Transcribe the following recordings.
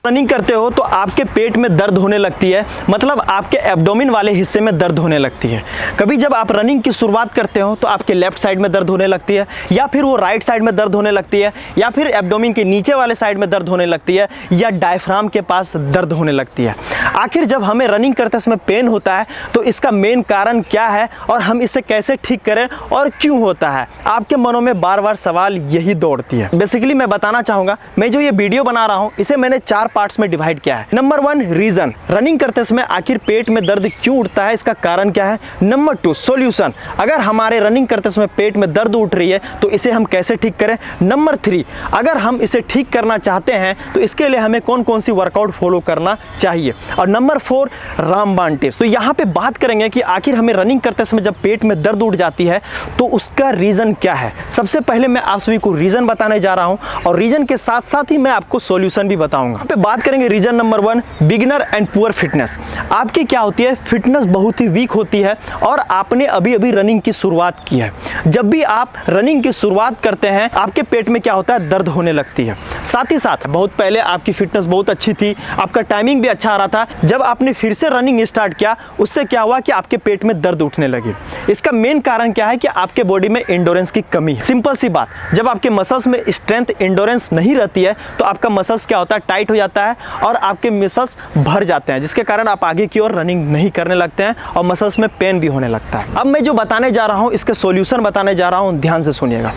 Running करते हो तो आपके पेट में दर्द होने लगती है, मतलब आपके एब्डोमेन वाले हिस्से में दर्द होने लगती है। कभी जब आप रनिंग की शुरुआत करते हो तो आपके लेफ्ट साइड में दर्द होने लगती है, या फिर वो राइट साइड में दर्द होने लगती है, या फिर एब्डोमेन के नीचे वाले साइड में दर्द होने लगती है, या डायफ्राम के पास दर्द होने लगती है। आखिर जब हमें रनिंग करते समय पेन होता है तो इसका मेन कारण क्या है और हम इसे कैसे ठीक करें और क्यों होता है, आपके मनों में बार बार सवाल यही दौड़ती है। बेसिकली मैं बताना चाहूँगा, मैं जो ये वीडियो बना रहा हूँ इसे मैंने 4 पार्ट्स में डिवाइड किया है। नंबर 1 रीजन, रनिंग करते समय आखिर पेट में दर्द क्यों उठता है, इसका कारण क्या है। नंबर 2 सॉल्यूशन, अगर हमारे रनिंग करते समय पेट में दर्द उठ रही है तो इसे हम कैसे ठीक करें। नंबर 3 अगर हम इसे ठीक करना चाहते हैं तो इसके लिए हमें कौन कौन सी वर्कआउट फॉलो करना चाहिए। और नंबर 4 रामबाण टिप्स। तो यहाँ पे बात करेंगे कि आखिर हमें रनिंग करते समय जब पेट में दर्द उठ जाती है तो उसका रीजन क्या है। सबसे पहले मैं आप सभी को रीजन बताने जा रहा हूँ और रीजन के साथ साथ ही मैं आपको सॉल्यूशन भी बताऊंगा। यहाँ पे बात करेंगे reason number 1 beginner and poor fitness. आपकी क्या होती है, फिटनेस बहुत ही वीक होती है और आपने अभी अभी रनिंग की शुरुआत की है। जब भी आप रनिंग की शुरुआत करते हैं आपके पेट में क्या होता है, दर्द होने लगती है। साथ ही साथ बहुत पहले आपकी फिटनेस बहुत अच्छी थी, आपका टाइमिंग भी अच्छा आ रहा था, जब आपने फिर से रनिंग स्टार्ट किया उससे क्या हुआ कि आपके पेट में दर्द उठने लगे। इसका मेन कारण क्या है कि आपके बॉडी में एंडोरेंस की कमी है। सिंपल सी बात, जब आपके मसल्स में स्ट्रेंथ एंडोरेंस नहीं रहती है तो आपका मसल्स क्या होता है, टाइट हो जाता है और आपके मसल्स भर जाते हैं, जिसके कारण आप आगे की ओर रनिंग नहीं करने लगते हैं और मसल्स में पेन भी होने लगता है। अब मैं जो बताने जा रहा हूँ इसके सॉल्यूशन बताने जा रहा हूँ, ध्यान से सुनिएगा।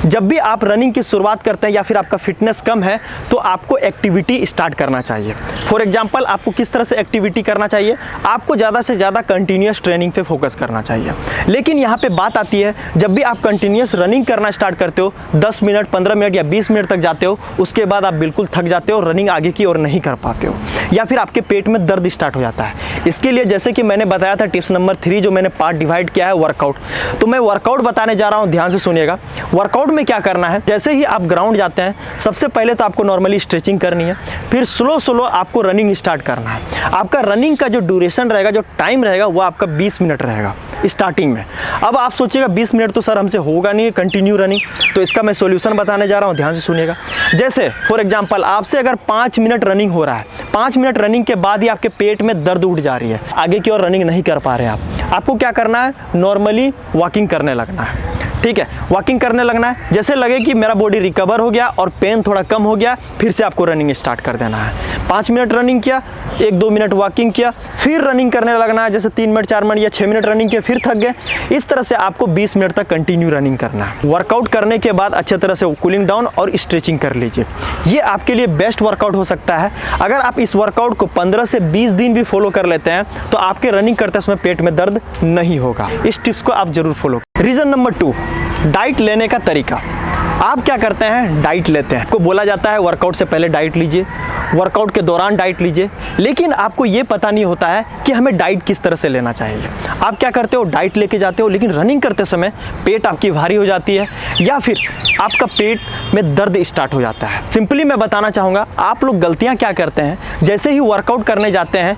जब भी आप रनिंग की शुरुआत करते हैं या फिर आपका फिटनेस कम है तो आपको एक्टिविटी स्टार्ट करना चाहिए। फॉर एग्जांपल आपको किस तरह से एक्टिविटी करना चाहिए, आपको ज़्यादा से ज़्यादा कंटिन्यूस ट्रेनिंग पे फोकस करना चाहिए। लेकिन यहाँ पे बात आती है, जब भी आप कंटिन्यूस रनिंग करना स्टार्ट करते हो 10 मिनट 15 मिनट या 20 मिनट तक जाते हो, उसके बाद आप बिल्कुल थक जाते हो, रनिंग आगे की ओर नहीं कर पाते हो, या फिर आपके पेट में दर्द स्टार्ट हो जाता है। इसके लिए जैसे कि मैंने बताया था टिप्स नंबर 3 जो मैंने पार्ट डिवाइड किया है वर्कआउट, तो मैं वर्कआउट बताने जा रहा हूँ, ध्यान से सुनिएगा। वर्कआउट में क्या करना है, जैसे ही आप ग्राउंड जाते हैं सबसे पहले तो आपको नॉर्मली स्ट्रेचिंग करनी है, फिर स्लो आपको रनिंग स्टार्ट करना है। आपका रनिंग का जो ड्यूरेशन रहेगा, जो टाइम रहेगा वो आपका 20 मिनट रहेगा स्टार्टिंग में। अब आप सोचिएगा 20 मिनट तो सर हमसे होगा नहीं कंटिन्यू रनिंग, तो इसका मैं सॉल्यूशन बताने जा रहा हूँ, ध्यान से सुनिएगा। जैसे फॉर एग्जांपल आपसे अगर 5 मिनट रनिंग हो रहा है, 5 मिनट रनिंग के बाद ही आपके पेट में दर्द उठ जा रही है, आगे की ओर रनिंग नहीं कर पा रहे हैं आपको क्या करना है, नॉर्मली वॉकिंग करने लगना है। ठीक है, वॉकिंग करने लगना है, जैसे लगे कि मेरा बॉडी रिकवर हो गया और पेन थोड़ा कम हो गया, फिर से आपको रनिंग स्टार्ट कर देना है। 5 मिनट रनिंग किया, 1-2 मिनट वॉकिंग किया, फिर रनिंग करने लगना है, जैसे 3 मिनट 4 मिनट या 6 मिनट रनिंग किया, फिर थक गए। इस तरह से आपको 20 मिनट तक कंटिन्यू रनिंग करना है। वर्कआउट करने के बाद अच्छे तरह से कूलिंग डाउन और स्ट्रेचिंग कर लीजिए, ये आपके लिए बेस्ट वर्कआउट हो सकता है। अगर आप इस वर्कआउट को 15 से 20 दिन भी फॉलो कर लेते हैं तो आपके रनिंग करते समय पेट में दर्द नहीं होगा। इस टिप्स को आप जरूर फॉलो। रीजन नंबर 2 डाइट लेने का तरीका। आप क्या करते हैं, डाइट लेते हैं। आपको बोला जाता है वर्कआउट से पहले डाइट लीजिए, वर्कआउट के दौरान डाइट लीजिए, लेकिन आपको ये पता नहीं होता है कि हमें डाइट किस तरह से लेना चाहिए। आप क्या करते हो, डाइट लेके जाते हो, लेकिन रनिंग करते समय पेट आपकी भारी हो जाती है या फिर आपका पेट में दर्द स्टार्ट हो जाता है। सिंपली मैं बताना चाहूँगा, आप लोग गलतियाँ क्या करते हैं, जैसे ही वर्कआउट करने जाते हैं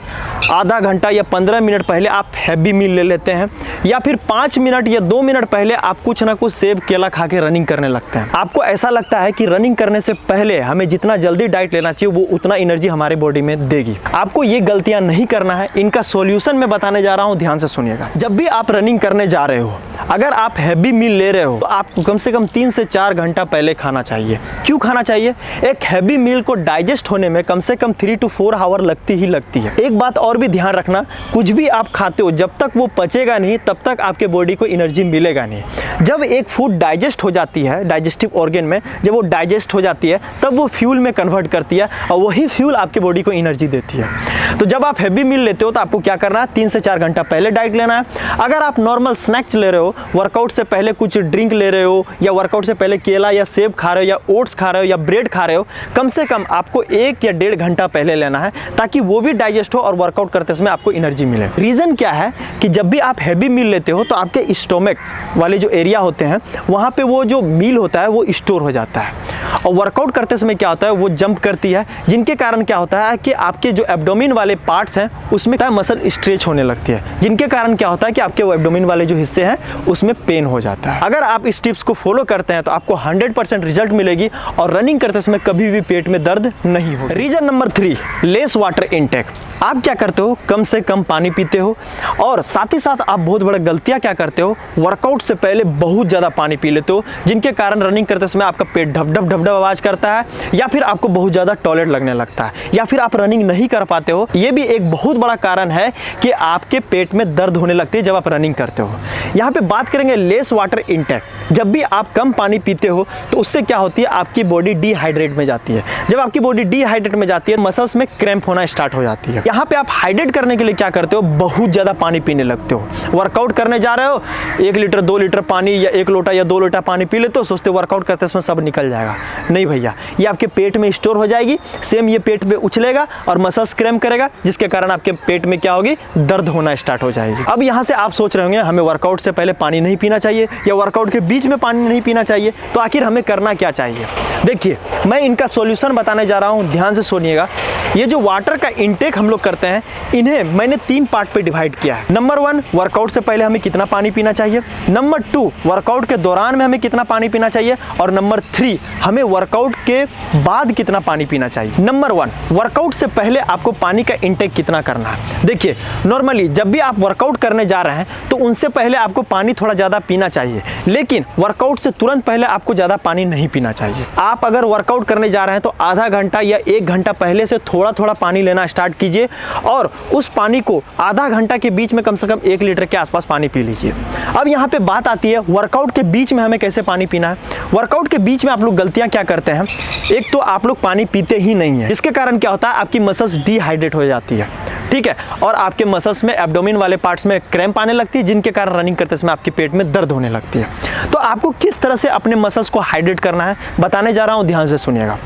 आधा घंटा या 15 मिनट पहले आप हैवी मील ले लेते हैं, या फिर 5 मिनट या 2 मिनट पहले आप कुछ ना कुछ सेब केला खा के रनिंग करने लगते हैं। आपको ऐसा लगता है कि रनिंग करने से पहले हमें जितना जल्दी डाइट लेना चाहिए वो उतना एनर्जी हमारे बॉडी में देगी। आपको ये गलतियां नहीं करना है, इनका सॉल्यूशन मैं बताने जा रहा हूं, ध्यान से सुनिएगा। जब भी आप रनिंग करने जा रहे हो, अगर आप हैवी मील ले रहे हो तो आपको कम से कम 3 से 4 घंटा पहले खाना चाहिए। क्यों खाना चाहिए, एक हैवी मील को डाइजेस्ट होने में कम से कम 3 to 4 आवर लगती ही लगती है। एक बात और भी ध्यान रखना, कुछ भी आप खाते हो जब तक वो पचेगा नहीं तब तक आपके बॉडी को एनर्जी मिलेगा नहीं। जब एक फूड डाइजेस्ट हो जाती है, डाइजेस्टिव ऑर्गन में जब वो डाइजेस्ट हो जाती है तब वो फ्यूल में कन्वर्ट करती है और वही फ्यूल आपके बॉडी को एनर्जी देती है। तो जब आप हैवी मील लेते हो तो आपको क्या करना है, 3 से 4 घंटा पहले डाइट लेना है। अगर आप नॉर्मल स्नैक्स ले रहे हो, वर्कआउट से पहले कुछ ड्रिंक ले रहे हो, या वर्कआउट से पहले केला या सेब खा रहे हो, या ओट्स खा रहे हो, या ब्रेड खा रहे हो, कम से कम आपको 1 या 1.5 घंटा पहले लेना है ताकि वो भी डाइजेस्ट हो और वर्कआउट करते समय आपको एनर्जी मिले। रीज़न क्या है कि जब भी आप हैवी मील लेते हो तो आपके स्टोमक वाले जो एरिया होते हैं वहाँ पे वो जो मील होता है वो स्टोर हो जाता है और वर्कआउट करते समय क्या होता है, वो जंप करती है, जिनके कारण क्या होता है कि आपके जो एब्डोमेन वाले पार्ट्स हैं उसमें मसल स्ट्रेच होने लगती है, जिनके कारण क्या होता है कि आपके वो एब्डोमेन वाले जो हिस्से हैं उसमें पेन हो जाता है। अगर आप इस टिप्स को फॉलो करते हैं तो आपको 100% रिजल्ट मिलेगी और रनिंग करते समय कभी भी पेट में दर्द नहीं होगा। Reason number 3, less water intake. आप क्या करते हो, कम से कम पानी पीते हो और साथ ही साथ आप बहुत बड़ा गलतियां क्या करते हो, वर्कआउट से पहले बहुत ज़्यादा पानी पी लेते हो, जिनके कारण रनिंग करते समय आपका पेट ढप ढप ढप ढप आवाज़ करता है, या फिर आपको बहुत ज़्यादा टॉयलेट लगने लगता है, या फिर आप रनिंग नहीं कर पाते हो। ये भी एक बहुत बड़ा कारण है कि आपके पेट में दर्द होने लगती है जब आप रनिंग करते हो। यहाँ पे बात करेंगे लेस वाटर इनटेक। जब भी आप कम पानी पीते हो तो उससे क्या होती है, आपकी बॉडी डिहाइड्रेट में जाती है। जब आपकी बॉडी डिहाइड्रेट में जाती है, मसल्स में क्रैम्प होना स्टार्ट हो जाती है। यहाँ पे आप हाइड्रेट करने के लिए क्या करते हो, बहुत ज़्यादा पानी पीने लगते हो। वर्कआउट करने जा रहे हो, 1 लीटर 2 लीटर पानी या 1 लोटा या 2 लोटा पानी पी लेते हो, सोचते वर्कआउट करते समय सब निकल जाएगा। नहीं भैया, ये आपके पेट में स्टोर हो जाएगी, सेम ये पेट में उछलेगा और मसल्स क्रैम्प करेगा, जिसके कारण आपके पेट में क्या होगी, दर्द होना स्टार्ट हो जाएगी। अब यहाँ से आप सोच रहे होंगे हमें वर्कआउट से पहले पानी नहीं पीना चाहिए या वर्कआउट के बीच में पानी नहीं पीना चाहिए, तो आखिर हमें करना क्या चाहिए। देखिए, मैं इनका सॉल्यूशन बताने जा रहा हूँ, ध्यान से सुनिएगा। ये जो वाटर का इंटेक हम लोग करते हैं, इन्हें मैंने 3 पार्ट पे डिवाइड किया है। नंबर 1, वर्कआउट से पहले हमें कितना पानी पीना चाहिए। नंबर 2, वर्कआउट के दौरान में हमें कितना पानी पीना चाहिए। और नंबर 3, हमें वर्कआउट के बाद कितना पानी पीना चाहिए। नंबर 1, वर्कआउट से पहले आपको पानी का इंटेक कितना करना है। देखिए, नॉर्मली जब भी आप वर्कआउट करने जा रहे हैं तो उनसे पहले आपको पानी थोड़ा ज़्यादा पीना चाहिए, लेकिन वर्कआउट से तुरंत पहले आपको ज़्यादा पानी नहीं पीना चाहिए। आप अगर वर्कआउट करने जा रहे हैं तो आधा घंटा या 1 घंटा पहले से थोड़ा थोड़ा पानी लेना स्टार्ट कीजिए और उस पानी को आधा घंटा के बीच में कम से कम 1 लीटर के आसपास पानी पी लीजिए। अब यहाँ पे बात आती है वर्कआउट के बीच में हमें कैसे पानी पीना है। वर्कआउट के बीच में आप लोग गलतियाँ क्या करते हैं, एक तो आप लोग पानी पीते ही नहीं है, जिसके कारण क्या होता है, आपकी मसल्स डिहाइड्रेट हो जाती है, ठीक है, और आपके मसल्स में एब्डोमेन वाले पार्ट्स में क्रैम्प आने लगती है, जिनके कारण रनिंग करते समय आपके पेट में दर्द होने लगती है। तो आपको किस तरह से अपने मसल्स को हाइड्रेट करना है बताने जा रहा हूं, ध्यान से सुनिएगा।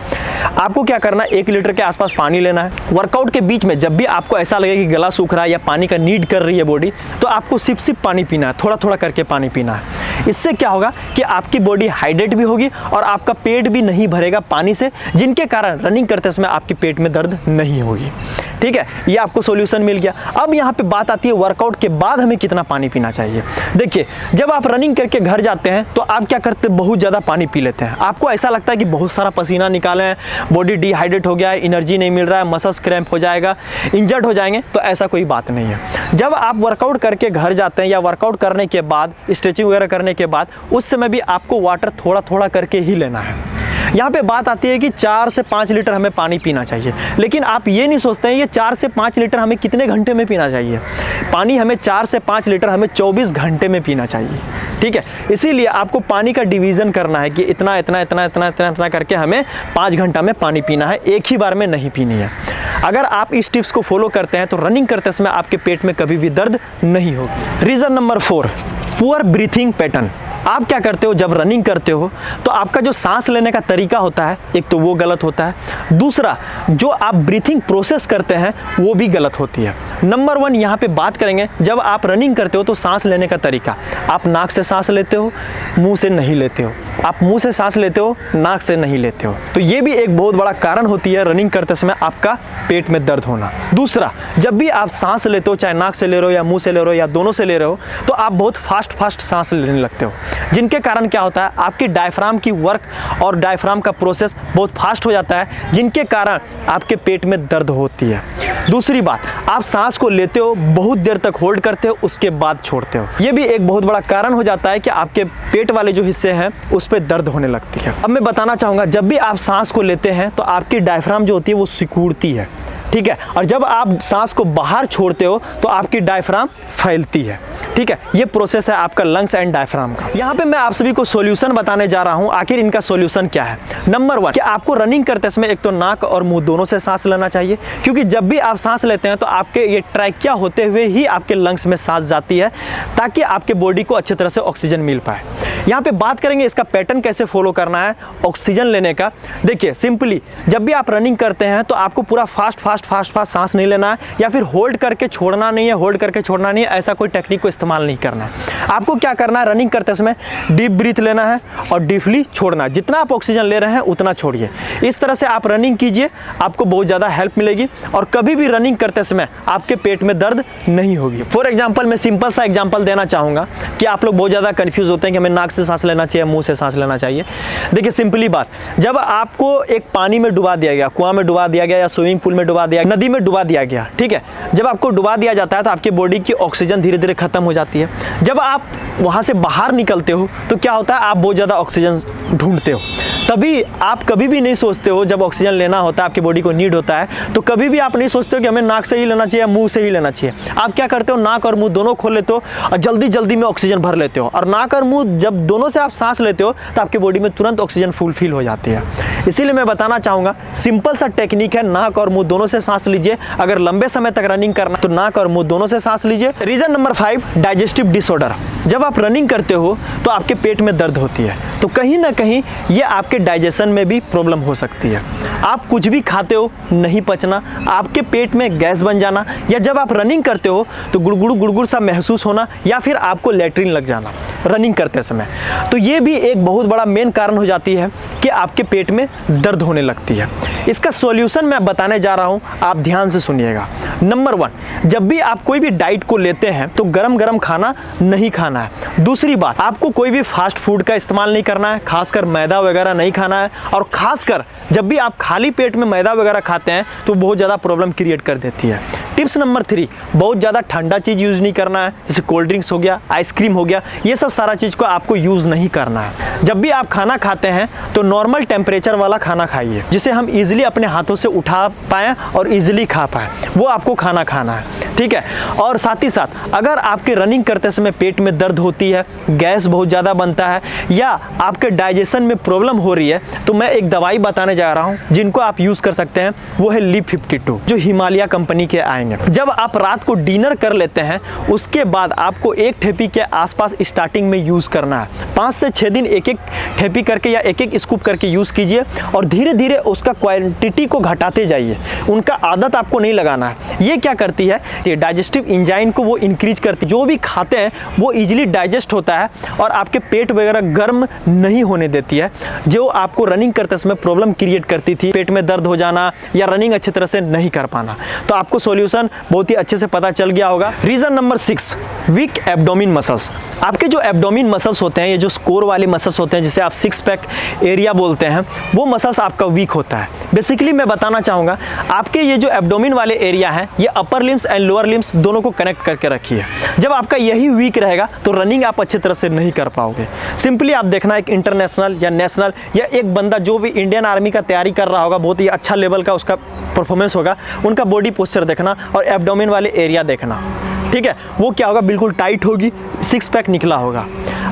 आपको क्या करना है, 1 लीटर के आसपास पानी लेना है। वर्कआउट के बीच में जब भी आपको ऐसा लगे कि गला सूख रहा है या पानी का नीड कर रही है बॉडी, तो आपको सिप सिप पानी पीना है, थोड़ा थोड़ा करके पानी पीना है। इससे क्या होगा कि आपकी बॉडी हाइड्रेट भी होगी और आपका पेट भी नहीं भरेगा पानी से, जिनके कारण रनिंग करते समय आपके पेट में दर्द नहीं होगी। ठीक है, ये आपको सॉल्यूशन मिल गया। अब यहाँ पे बात आती है वर्कआउट के बाद हमें कितना पानी पीना चाहिए। देखिए, जब आप रनिंग करके घर जाते हैं तो आप क्या करते हैं, बहुत ज़्यादा पानी पी लेते हैं। आपको ऐसा लगता है कि बहुत सारा पसीना निकाले हैं, बॉडी डिहाइड्रेट हो गया है, एनर्जी नहीं मिल रहा है, मसल्स क्रैम्प हो जाएगा, इंजर्ड हो जाएंगे। तो ऐसा कोई बात नहीं है। जब आप वर्कआउट करके घर जाते हैं या वर्कआउट करने के बाद, स्ट्रेचिंग वगैरह करने के बाद, उस समय भी आपको वाटर थोड़ा थोड़ा करके ही लेना है। यहाँ पे बात आती है कि 4 से 5 लीटर हमें पानी पीना चाहिए, लेकिन आप ये नहीं सोचते हैं ये 4 से 5 लीटर हमें कितने घंटे में पीना चाहिए। पानी हमें 4 से 5 लीटर हमें 24 घंटे में पीना चाहिए, ठीक है। इसीलिए आपको पानी का डिवीज़न करना है कि इतना इतना इतना इतना इतना इतना करके हमें 5 घंटा में पानी पीना है, एक ही बार में नहीं पीनी है। अगर आप इस टिप्स को फॉलो करते हैं तो रनिंग करते समय आपके पेट में कभी भी दर्द नहीं होगी। Reason number 4, poor breathing pattern. आप क्या करते हो, जब रनिंग करते हो तो आपका जो सांस लेने का तरीका होता है, एक तो वो गलत होता है, दूसरा जो आप ब्रीथिंग प्रोसेस करते हैं वो भी गलत होती है। नंबर 1 यहाँ पे बात करेंगे, जब आप रनिंग करते हो तो सांस लेने का तरीका, आप नाक से सांस लेते हो, मुंह से नहीं लेते हो, आप मुंह से सांस लेते हो, नाक से नहीं लेते हो। तो ये भी एक बहुत बड़ा कारण होती है रनिंग करते समय आपका पेट में दर्द होना। दूसरा, जब भी आप सांस लेते हो, चाहे नाक से ले रहे हो या मुंह से ले रहे हो या दोनों से ले रहे हो, तो आप बहुत फास्ट सांस लेने लगते हो, जिनके कारण क्या होता है, आपकी डायफ्राम की वर्क और डायफ्राम का प्रोसेस बहुत फास्ट हो जाता है, जिनके कारण आपके पेट में दर्द होती है। दूसरी बात, आप सांस को लेते हो, बहुत देर तक होल्ड करते हो, उसके बाद छोड़ते हो। ये भी एक बहुत बड़ा कारण हो जाता है कि आपके पेट वाले जो हिस्से हैं उस पर दर्द होने लगती है। अब मैं बताना चाहूँगा, जब भी आप सांस को लेते हैं तो आपकी डायफ्राम जो होती है वो सिकुड़ती है, ठीक है, और जब आप सांस को बाहर छोड़ते हो तो आपकी डायफ्राम फैलती है, ठीक है। ये प्रोसेस है आपका लंग्स एंड डायफ्राम का। यहाँ पे मैं आप सभी को सॉल्यूशन बताने जा रहा हूँ। आखिर इनका सॉल्यूशन क्या है। नंबर 1 कि आपको रनिंग करते समय एक तो नाक और मुंह दोनों से सांस लेना चाहिए, क्योंकि जब भी आप सांस लेते हैं तो आपके ये ट्रैकिया होते हुए ही आपके लंग्स में सांस जाती है, ताकि आपके बॉडी को अच्छी तरह से ऑक्सीजन मिल पाए। यहाँ पे बात करेंगे इसका पैटर्न कैसे फॉलो करना है ऑक्सीजन लेने का। देखिए, सिंपली जब भी आप रनिंग करते हैं तो आपको पूरा फास्ट फास्ट फास्ट फास्ट सांस नहीं लेना है, या फिर होल्ड करके छोड़ना नहीं है, होल्ड करके छोड़ना नहीं है, ऐसा कोई टेक्निक को इस्तेमाल नहीं करना है। आपको क्या करना है, रनिंग करते समय डीप ब्रीथ लेना है और डीपली छोड़ना है। जितना आप ऑक्सीजन ले रहे हैं उतना छोड़िए। इस तरह से आप रनिंग कीजिए, आपको बहुत ज़्यादा हेल्प मिलेगी और कभी भी रनिंग करते समय आपके पेट में दर्द नहीं होगी। फॉर एग्जाम्पल मैं सिंपल सा एग्जाम्पल देना चाहूँगा कि आप लोग बहुत ज़्यादा कन्फ्यूज़ होते हैं कि हमें नाक से सांस लेना चाहिए, मुँह से सांस लेना चाहिए। देखिए सिंपली बात, जब आपको एक पानी में डुबा दिया गया, कुआं में डुबा दिया गया या स्विमिंग पूल में डुबा दिया, नदी में डुबा दिया गया, ठीक है, जब आपको डुबा दिया जाता है तो आपकी बॉडी की ऑक्सीजन धीरे धीरे खत्म हो जाती है। जब आप वहाँ से बाहर निकलते हो तो क्या होता है, आप बहुत ज़्यादा ऑक्सीजन ढूंढते हो। तभी आप कभी भी नहीं सोचते हो, जब ऑक्सीजन लेना होता है, आपकी बॉडी को नीड होता है, तो कभी भी आप नहीं सोचते हो कि हमें नाक से ही लेना चाहिए या मुंह से ही लेना चाहिए। आप क्या करते हो, नाक और मुंह दोनों खोल लेते हो और जल्दी जल्दी में ऑक्सीजन भर लेते हो। और नाक और मुंह जब दोनों से आप सांस लेते हो तो आपकी बॉडी में तुरंत ऑक्सीजन फुलफिल हो जाती है। इसीलिए मैं बताना चाहूँगा, सिंपल सा टेक्निक है, नाक और मुंह दोनों से सांस लीजिए। अगर लंबे समय तक रनिंग करना तो नाक और मुंह दोनों से सांस लीजिए। Reason number 5, digestive disorder. जब आप रनिंग करते हो तो आपके पेट में दर्द होती है, तो कहीं ना कहीं ये आपके डाइजेशन में भी प्रॉब्लम हो सकती है। आप कुछ भी खाते हो नहीं पचना, आपके पेट में गैस बन जाना, या जब आप रनिंग करते हो तो गुड़गुड़ सा महसूस होना, या फिर आपको लैट्रिन लग जाना रनिंग करते समय। तो ये भी एक बहुत बड़ा मेन कारण हो जाती है कि आपके पेट में दर्द होने लगती है। इसका सॉल्यूशन मैं बताने जा रहा हूँ, आप ध्यान से सुनिएगा। नंबर 1, जब भी आप कोई भी डाइट को लेते हैं तो गरम गरम खाना नहीं खाना है। दूसरी बात, आपको कोई भी फास्ट फूड का इस्तेमाल नहीं करना है, खासकर मैदा वगैरह नहीं खाना है। और खासकर जब भी आप खाली पेट में मैदा वगैरह खाते हैं तो बहुत ज़्यादा प्रॉब्लम क्रिएट कर देती है। टिप्स नंबर 3, बहुत ज़्यादा ठंडा चीज़ यूज़ नहीं करना है, जैसे कोल्ड ड्रिंक्स हो गया, आइसक्रीम हो गया, ये सब सारा चीज़ को आपको यूज़ नहीं करना है। जब भी आप खाना खाते हैं तो नॉर्मल टेम्परेचर वाला खाना खाइए, जिसे हम इजीली अपने हाथों से उठा पाएँ और इजीली खा पाएँ, वो आपको खाना खाना है, ठीक है। और साथ ही साथ अगर आपके रनिंग करते समय पेट में दर्द होती है, गैस बहुत ज़्यादा बनता है, या आपके डाइजेशन में प्रॉब्लम हो रही है, तो मैं एक दवाई बताने जा रहा हूँ जिनको आप यूज़ कर सकते हैं। वो है लिप 52, जो हिमालय कंपनी के आएंगे। जब आप रात को डिनर कर लेते हैं उसके बाद आपको एक ठेपी के आसपास स्टार्टिंग में यूज़ करना है। 5 से 6 दिन एक एक ठेपी करके या एक एक स्कूप करके यूज़ कीजिए और धीरे धीरे उसका क्वांटिटी को घटाते जाइए। उनका आदत आपको नहीं लगाना है। ये क्या करती है, ये डाइजेस्टिव एंजाइम को वो इंक्रीज करती है, जो भी खाते हैं वो इजीली डाइजेस्ट होता है और आपके पेट वगैरह गर्म नहीं होने देती है, जो आपको रनिंग करते समय प्रॉब्लम क्रिएट करती थी, पेट में दर्द हो जाना या रनिंग अच्छी तरह से नहीं कर पाना। तो आपको सॉल्यूशन बहुत ही अच्छे से पता चल गया होगा। Reason number 6, weak abdomen muscles. आपके जो एब्डोमिन मसल्स होते हैं, ये जो स्कोर वाले मसल्स होते हैं जिसे आप 6 पैक एरिया बोलते हैं, वो मसल्स आपका वीक होता है। बेसिकली मैं बताना चाहूँगा, आपके ये जो एब्डोमिन वाले एरिया है, ये upper limbs and lower limbs दोनों को कनेक्ट करके रखिए। जब आपका यही वीक रहेगा तो रनिंग आप अच्छी तरह से नहीं कर पाओगे। सिंपली आप देखना, एक इंटरनेशनल या नेशनल या एक बंदा जो भी इंडियन आर्मी का तैयारी कर रहा होगा, बहुत ही अच्छा लेवल का उसका परफॉर्मेंस होगा, उनका बॉडी पोस्चर देखना और एब्डोमिन वाले एरिया देखना, ठीक है। वो क्या होगा, बिल्कुल टाइट होगी, 6 पैक निकला होगा।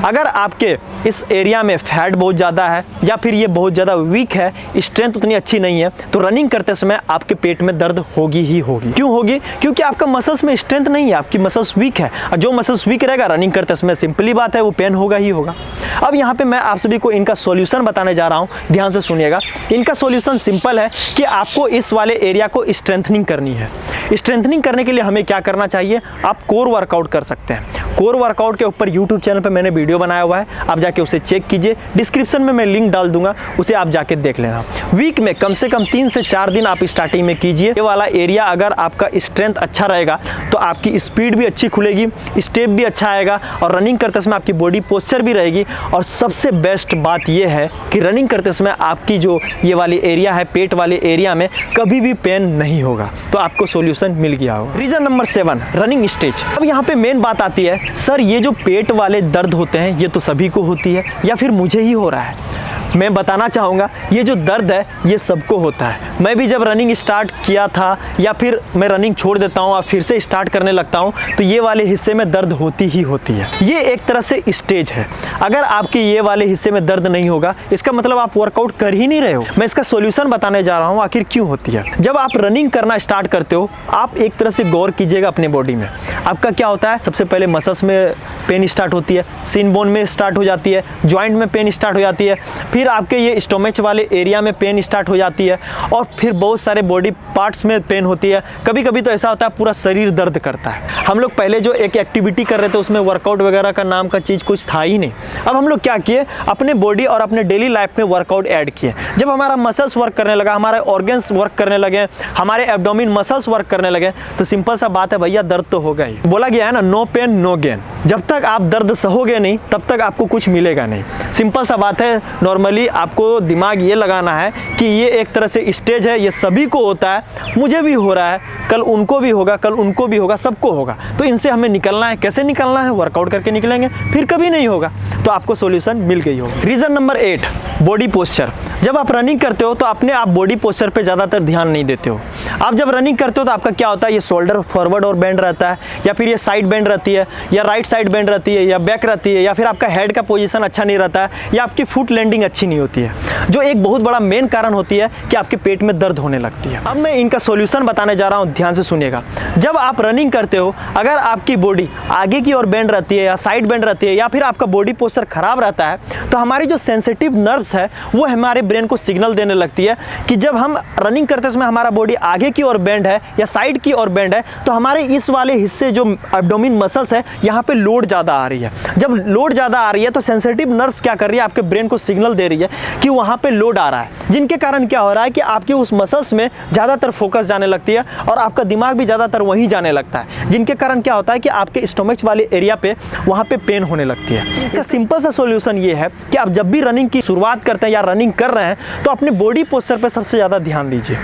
अगर आपके इस एरिया में फैट बहुत ज़्यादा है या फिर ये बहुत ज़्यादा वीक है, स्ट्रेंथ उतनी अच्छी नहीं है, तो रनिंग करते समय आपके पेट में दर्द होगी ही होगी। क्यों होगी? क्योंकि आपका मसल्स में स्ट्रेंथ नहीं है, आपकी मसल्स वीक है, और जो मसल्स वीक रहेगा रनिंग करते समय सिंपली बात है वो पेन होगा ही होगा। अब यहाँ पे मैं आप सभी को इनका सॉल्यूशन बताने जा रहा हूँ, ध्यान से सुनिएगा। इनका सॉल्यूशन सिंपल है कि आपको इस वाले एरिया को स्ट्रेंथनिंग करनी है। स्ट्रेंथनिंग करने के लिए हमें क्या करना चाहिए, आप कोर वर्कआउट कर सकते हैं। कोर वर्कआउट के ऊपर यूट्यूब चैनल पर मैंने वीडियो बनाया हुआ है, आप जाके उसे चेक कीजिए, डिस्क्रिप्शन में मैं लिंक डाल दूंगा, उसे आप जाके देख लेना। वीक में कम से कम 3 से 4 दिन आप स्टार्टिंग में कीजिए। ये वाला एरिया अगर आपका स्ट्रेंथ अच्छा रहेगा तो आपकी स्पीड भी अच्छी खुलेगी, स्टेप भी अच्छा आएगा और रनिंग करते समय आपकी बॉडी पोस्चर भी रहेगी। और सबसे बेस्ट बात यह है कि रनिंग करते समय आपकी जो ये वाली एरिया है, पेट वाले एरिया में कभी भी पेन नहीं होगा। तो आपको सॉल्यूशन मिल गया होगा। Reason number 7, running stage. अब यहाँ पे मेन बात आती है, सर ये जो पेट वाले दर्द होते हैं ये तो सभी को होती है या फिर मुझे ही हो रहा है? मैं बताना चाहूँगा, ये जो दर्द है ये सबको होता है। मैं भी जब रनिंग स्टार्ट किया था या फिर मैं रनिंग छोड़ देता हूँ और फिर से स्टार्ट करने लगता हूँ तो ये वाले हिस्से में दर्द होती ही होती है। ये एक तरह से स्टेज है। अगर आपके ये वाले हिस्से में दर्द नहीं होगा इसका मतलब आप वर्कआउट कर ही नहीं रहे हो। मैं इसका सॉल्यूशन बताने जा रहा हूँ आखिर क्यों होती है। जब आप रनिंग करना स्टार्ट करते हो, आप एक तरह से गौर कीजिएगा अपने बॉडी में। आपका क्या होता है, सबसे पहले मसल्स में पेन स्टार्ट होती है, सिन बोन में स्टार्ट हो जाती है, जॉइंट में पेन स्टार्ट हो जाती है, फिर आपके ये स्टोमच वाले एरिया में पेन स्टार्ट हो जाती है और फिर बहुत सारे बॉडी पार्ट्स में पेन होती है, कभी कभी तो ऐसा होता है पूरा शरीर दर्द करता है। हम लोग पहले जो एक एक्टिविटी कर रहे थे उसमें वर्कआउट वगैरह का नाम का चीज़ कुछ था ही नहीं। अब हम लोग क्या किए, अपने बॉडी और अपने डेली लाइफ में वर्कआउट ऐड किए। जब हमारा मसल्स वर्क करने लगा, हमारे ऑर्गन्स वर्क करने लगे, हमारे एब्डोमिन मसल्स वर्क करने लगे, तो सिंपल सा बात है भैया, दर्द तो होगा ही। बोला गया है ना, नो पेन नो गेन। जब तक आप दर्द सहोगे नहीं तब तक आपको कुछ मिलेगा नहीं। सिंपल सा बात है। नॉर्मली आपको दिमाग ये लगाना है कि ये एक तरह से स्टेज है, ये सभी को होता है, मुझे भी हो रहा है, कल उनको भी होगा, कल उनको भी होगा, सबको होगा। तो इनसे हमें निकलना है। कैसे निकलना है? वर्कआउट करके निकलेंगे, फिर कभी नहीं होगा। तो आपको सॉल्यूशन मिल गई होगी। Reason number 8, body posture. जब आप रनिंग करते हो तो अपने आप बॉडी पोस्चर पे ज़्यादातर ध्यान नहीं देते हो। आप जब रनिंग करते हो तो आपका क्या होता है, ये शोल्डर फॉरवर्ड और बेंड रहता है, या फिर ये साइड बेंड रहती है, या राइट साइड बेंड रहती है, या बैक रहती है, या फिर आपका हेड का पोजीशन अच्छा नहीं रहता है, या आपकी फुट लैंडिंग अच्छी नहीं होती है, जो एक बहुत बड़ा मेन कारण होती है कि आपके पेट में दर्द होने लगती है। अब मैं इनका सॉल्यूशन बताने जा रहा हूँ, ध्यान से सुनिएगा। जब आप रनिंग करते हो, अगर आपकी बॉडी आगे की ओर बेंड रहती है या साइड बेंड रहती है, या फिर आपका बॉडी पोस्चर खराब रहता है, तो हमारी जो सेंसिटिव नर्व्स है वो हमारे ब्रेन को सिग्नल देने लगती है कि जब हम रनिंग करते हैं उसमें हमारा बॉडी आगे की ओर बेंड है या साइड की ओर बेंड है, तो हमारे इस वाले हिस्से जो एब्डोमिन मसल्स है यहाँ पे लोड ज़्यादा आ रही है। जब लोड ज़्यादा आ रही है तो सेंसिटिव नर्व्स क्या कर रही है, आपके ब्रेन को सिग्नल दे रही है कि वहाँ पे लोड आ रहा है, जिनके कारण क्या हो रहा है कि आपके उस मसल्स में ज़्यादातर फोकस जाने लगती है और आपका दिमाग भी ज़्यादातर वहीं जाने लगता है, जिनके कारण क्या होता है कि आपके स्टोमच वाले एरिया पे वहाँ पे पेन होने लगती है। इसका सिंपल सा सॉल्यूशन ये है कि आप जब भी रनिंग की शुरुआत करते हैं या रनिंग कर रहे हैं तो अपने बॉडी पोस्चर पे सबसे ज़्यादा ध्यान दीजिए।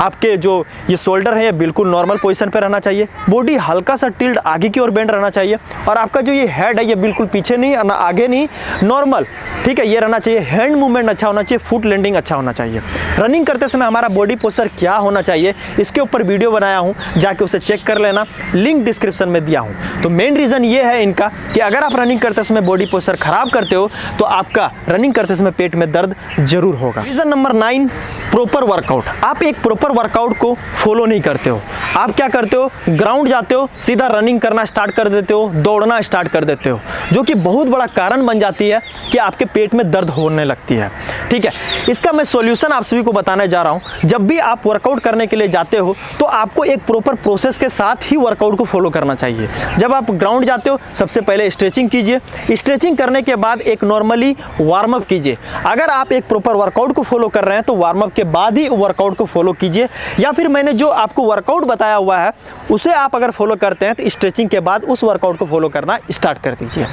आपके जो ये शोल्डर है ये बिल्कुल नॉर्मल पोजीशन पे रहना चाहिए, बॉडी हल्का सा टिल्ड आगे की ओर बेंड रहना चाहिए, और आपका जो ये हेड है ये बिल्कुल पीछे नहीं, आगे नहीं, नॉर्मल, ठीक है, ये रहना चाहिए। हैंड मूवमेंट अच्छा होना चाहिए, फुट लैंडिंग अच्छा होना चाहिए। रनिंग करते समय हमारा बॉडी पोस्चर क्या होना चाहिए, इसके ऊपर वीडियो बनाया हूँ, जाके उसे चेक कर लेना, लिंक डिस्क्रिप्शन में दिया हूँ। तो मेन रीज़न ये है इनका कि अगर आप रनिंग करते समय बॉडी पोस्चर खराब करते हो तो आपका रनिंग करते समय पेट में दर्द जरूर होगा। Reason number 9, proper workout. आप एक प्रॉपर वर्कआउट को फॉलो नहीं करते हो। आप क्या करते हो, ग्राउंड जाते हो, सीधा रनिंग करना स्टार्ट कर देते हो, दौड़ना स्टार्ट कर देते हो, जो कि बहुत बड़ा कारण बन जाती है कि आपके पेट में दर्द होने लगती है। ठीक है, इसका मैं सॉल्यूशन आप सभी को बताने जा रहा हूं। जब भी आप वर्कआउट करने के लिए जाते हो तो आपको एक प्रॉपर प्रोसेस के साथ ही वर्कआउट को फॉलो करना चाहिए। जब आप ग्राउंड जाते हो सबसे पहले स्ट्रेचिंग कीजिए, स्ट्रेचिंग करने के बाद एक नॉर्मली वार्म अप कीजिए। अगर आप एक प्रॉपर वर्कआउट को फॉलो कर रहे हैं तो वार्म अप के बाद ही वर्कआउट को फॉलो कीजिए, या फिर मैंने जो आपको वर्कआउट बताया हुआ है उसे आप अगर फॉलो करते हैं तो स्ट्रेचिंग के बाद उस वर्कआउट को फॉलो करना स्टार्ट कर दीजिए।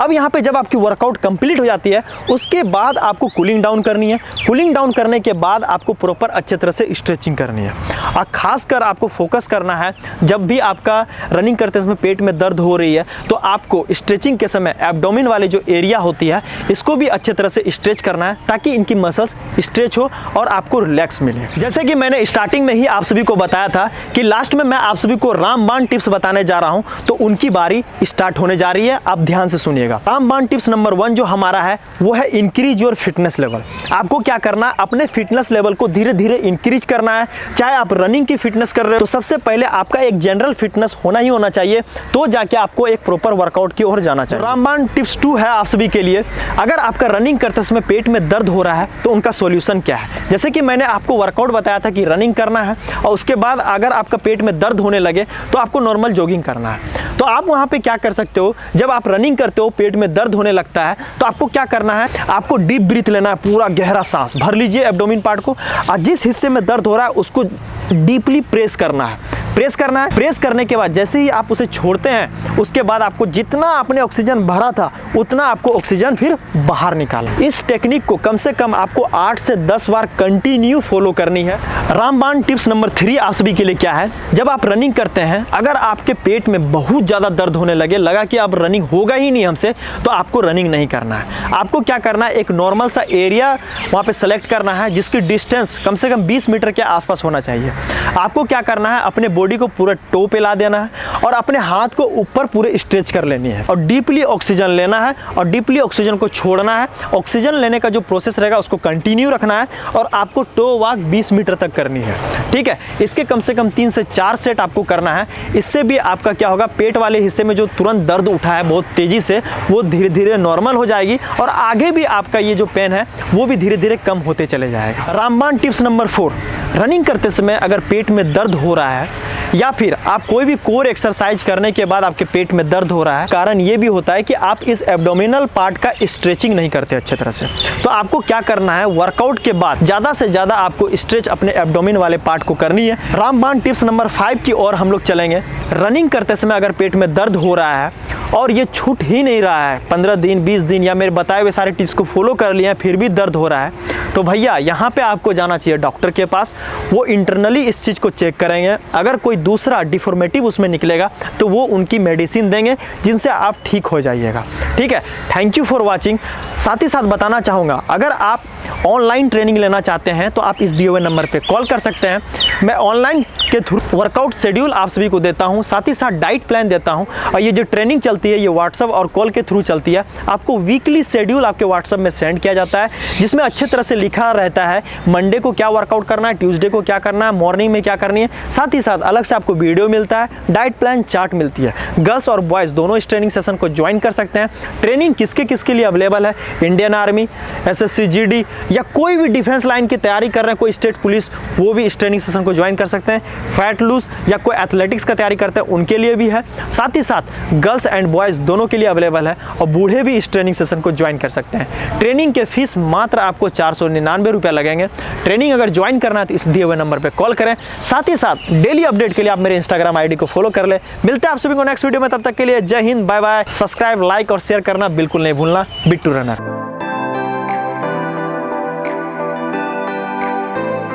अब यहाँ पे जब आपकी वर्कआउट कंप्लीट हो जाती है उसके बाद आपको कूलिंग डाउन करनी है। कूलिंग डाउन करने के बाद आपको प्रॉपर अच्छे तरह से स्ट्रेचिंग करनी है, और खासकर आपको फोकस करना है जब भी आपका रनिंग करते समय पेट में दर्द हो रही है तो आपको स्ट्रेचिंग के समय एब्डोमेन वाले जो एरिया होती है इसको भी अच्छे तरह से स्ट्रेच करना है, ताकि इनकी मसल्स स्ट्रेच हो और आपको रिलैक्स मिले। जैसे कि मैंने स्टार्टिंग में ही आप सभी को बताया था कि लास्ट में मैं आप सभी को रामबाण टिप्स बताने जा रहा हूं, तो उनकी बारी स्टार्ट होने जा रही है। आप ध्यान से सुनिएगा। रामबाण टिप्स नंबर 1 जो हमारा है वो है इंक्रीज योर फिटनेस लेवल। आपको क्या करना है, अपने फिटनेस लेवल को धीरे धीरे इंक्रीज करना है। चाहे आप रनिंग की फिटनेस कर रहे हो तो सबसे पहले आपका एक जनरल फिटनेस होना ही होना चाहिए, तो जाके आपको एक प्रॉपर वर्कआउट की ओर जाना चाहिए। रामबाण टिप्स 2 है आप सभी के लिए। अगर आपका रनिंग करते समय पेट में दर्द हो रहा है तो उनका सॉल्यूशन क्या है। जैसे कि मैंने आपको वर्कआउट बताया था कि रनिंग करना है, और उसके बाद अगर आपका पेट में दर्द होने लगे तो आपको नॉर्मल जॉगिंग करना है। तो आप वहाँ पे क्या कर सकते हो, जब आप रनिंग करते हो पेट में दर्द होने लगता है तो आपको क्या करना है, आपको डीप ब्रीथ लेना है, पूरा गहरा सांस भर लीजिए एब्डोमेन पार्ट को, और जिस हिस्से में दर्द हो रहा है उसको डीपली प्रेस करना है। प्रेस करना है। प्रेस करने के बाद जैसे ही आप उसे छोड़ते हैं उसके बाद आपको जितना आपने ऑक्सीजन भरा था उतना आपको ऑक्सीजन फिर बाहर निकालना। इस टेक्निक को कम से कम आपको 8 से 10 बार कंटिन्यू फॉलो करनी है। रामबाण टिप्स नंबर 3 आप सभी के लिए क्या है, जब आप रनिंग करते हैं अगर आपके पेट में बहुत ज़्यादा दर्द होने लगा कि अब रनिंग होगा ही नहीं हमसे, तो आपको रनिंग नहीं करना है। आपको क्या करना है, एक नॉर्मल सा एरिया वहाँ पे सेलेक्ट करना है जिसकी डिस्टेंस कम से कम 20 मीटर के आसपास होना चाहिए। आपको क्या करना है, अपने बॉडी को पूरा टो पे ला देना है और अपने हाथ को ऊपर पूरे स्ट्रेच कर लेनी है और डीपली ऑक्सीजन लेना है और डीपली ऑक्सीजन को छोड़ना है। ऑक्सीजन लेने का जो प्रोसेस रहेगा उसको कंटिन्यू रखना है और आपको टो वॉक 20 मीटर तक करनी है, ठीक है। इसके कम से कम 3 से 4 सेट आपको करना है। इससे भी आपका क्या होगा, पेट वाले हिस्से में जो तुरंत दर्द उठा है बहुत तेजी से, वो धीरे धीरे नॉर्मल हो जाएगी और आगे भी आपका ये जो पेन है वो भी धीरे धीरे कम होते चले जाएगा। रामबाण टिप्स नंबर 4, रनिंग करते समय अगर पेट में दर्द हो रहा है या फिर आप कोई भी कोर एक्सरसाइज करने के बाद आपके पेट में दर्द हो रहा है, कारण ये भी होता है कि आप इस एब्डोमिनल पार्ट का स्ट्रेचिंग नहीं करते अच्छे तरह से। तो आपको क्या करना है, वर्कआउट के बाद ज़्यादा से ज़्यादा आपको स्ट्रेच अपने एब्डोमिन वाले पार्ट को करनी है। रामबाण टिप्स नंबर 5 की ओर हम लोग चलेंगे। रनिंग करते समय अगर पेट में दर्द हो रहा है और ये छूट ही नहीं रहा है, 15 दिन 20 दिन या मेरे बताए हुए सारे टिप्स को फॉलो कर लिए हैं फिर भी दर्द हो रहा है, तो भैया यहाँ पे आपको जाना चाहिए डॉक्टर के पास। वो इंटरनली इस चीज़ को चेक करेंगे, अगर कोई दूसरा डिफॉर्मेटिव उसमें निकलेगा तो वो उनकी मेडिसिन देंगे जिनसे आप ठीक हो जाइएगा, ठीक है। Thank you for watching. साथ ही साथ बताना चाहूँगा, अगर आप ऑनलाइन ट्रेनिंग लेना चाहते हैं तो आप इस दिए हुए नंबर पे कॉल कर सकते हैं। मैं ऑनलाइन के थ्रू वर्कआउट शेड्यूल आप सभी को देता हूं, साथ ही साथ डाइट प्लान देता हूं और ये जो ट्रेनिंग चलती है ये व्हाट्सएप और कॉल के थ्रू चलती है। आपको वीकली शेड्यूल आपके व्हाट्सएप में सेंड किया जाता है जिसमें अच्छे तरह से लिखा रहता है मंडे को क्या वर्कआउट करना है, ट्यूसडे को क्या करना है, मॉर्निंग में क्या करनी है। साथ ही साथ अलग से आपको वीडियो मिलता है, डाइट प्लान चार्ट मिलती है। गर्ल्स और बॉयज़ दोनों इस ट्रेनिंग सेशन को ज्वाइन कर सकते हैं। ट्रेनिंग किसके किसके लिए अवेलेबल है, इंडियन आर्मी, SSC GD या कोई भी डिफेंस लाइन की तैयारी कर रहे हैं, कोई स्टेट पुलिस, वो भी इस ट्रेनिंग सेशन को ज्वाइन कर सकते हैं। फैट लूज या कोई एथलेटिक्स का तैयारी करते हैं उनके लिए भी है। साथ ही साथ गर्ल्स एंड बॉयज़ दोनों के लिए अवेलेबल है और बूढ़े भी इस ट्रेनिंग सेशन को ज्वाइन कर सकते हैं। ट्रेनिंग के फीस मात्र आपको 499 रुपये लगेंगे। ट्रेनिंग अगर ज्वाइन करना है तो इस दिए हुए नंबर पर कॉल करें। साथ ही साथ डेली अपडेट के लिए आप मेरे इंस्टाग्राम ID को फॉलो कर ले। मिलते हैं आप सभी को नेक्स्ट वीडियो में, तब तक के लिए Jai Hind, bye bye. Subscribe, like और शेयर करना बिल्कुल नहीं भूलना। बिट्टू रनर।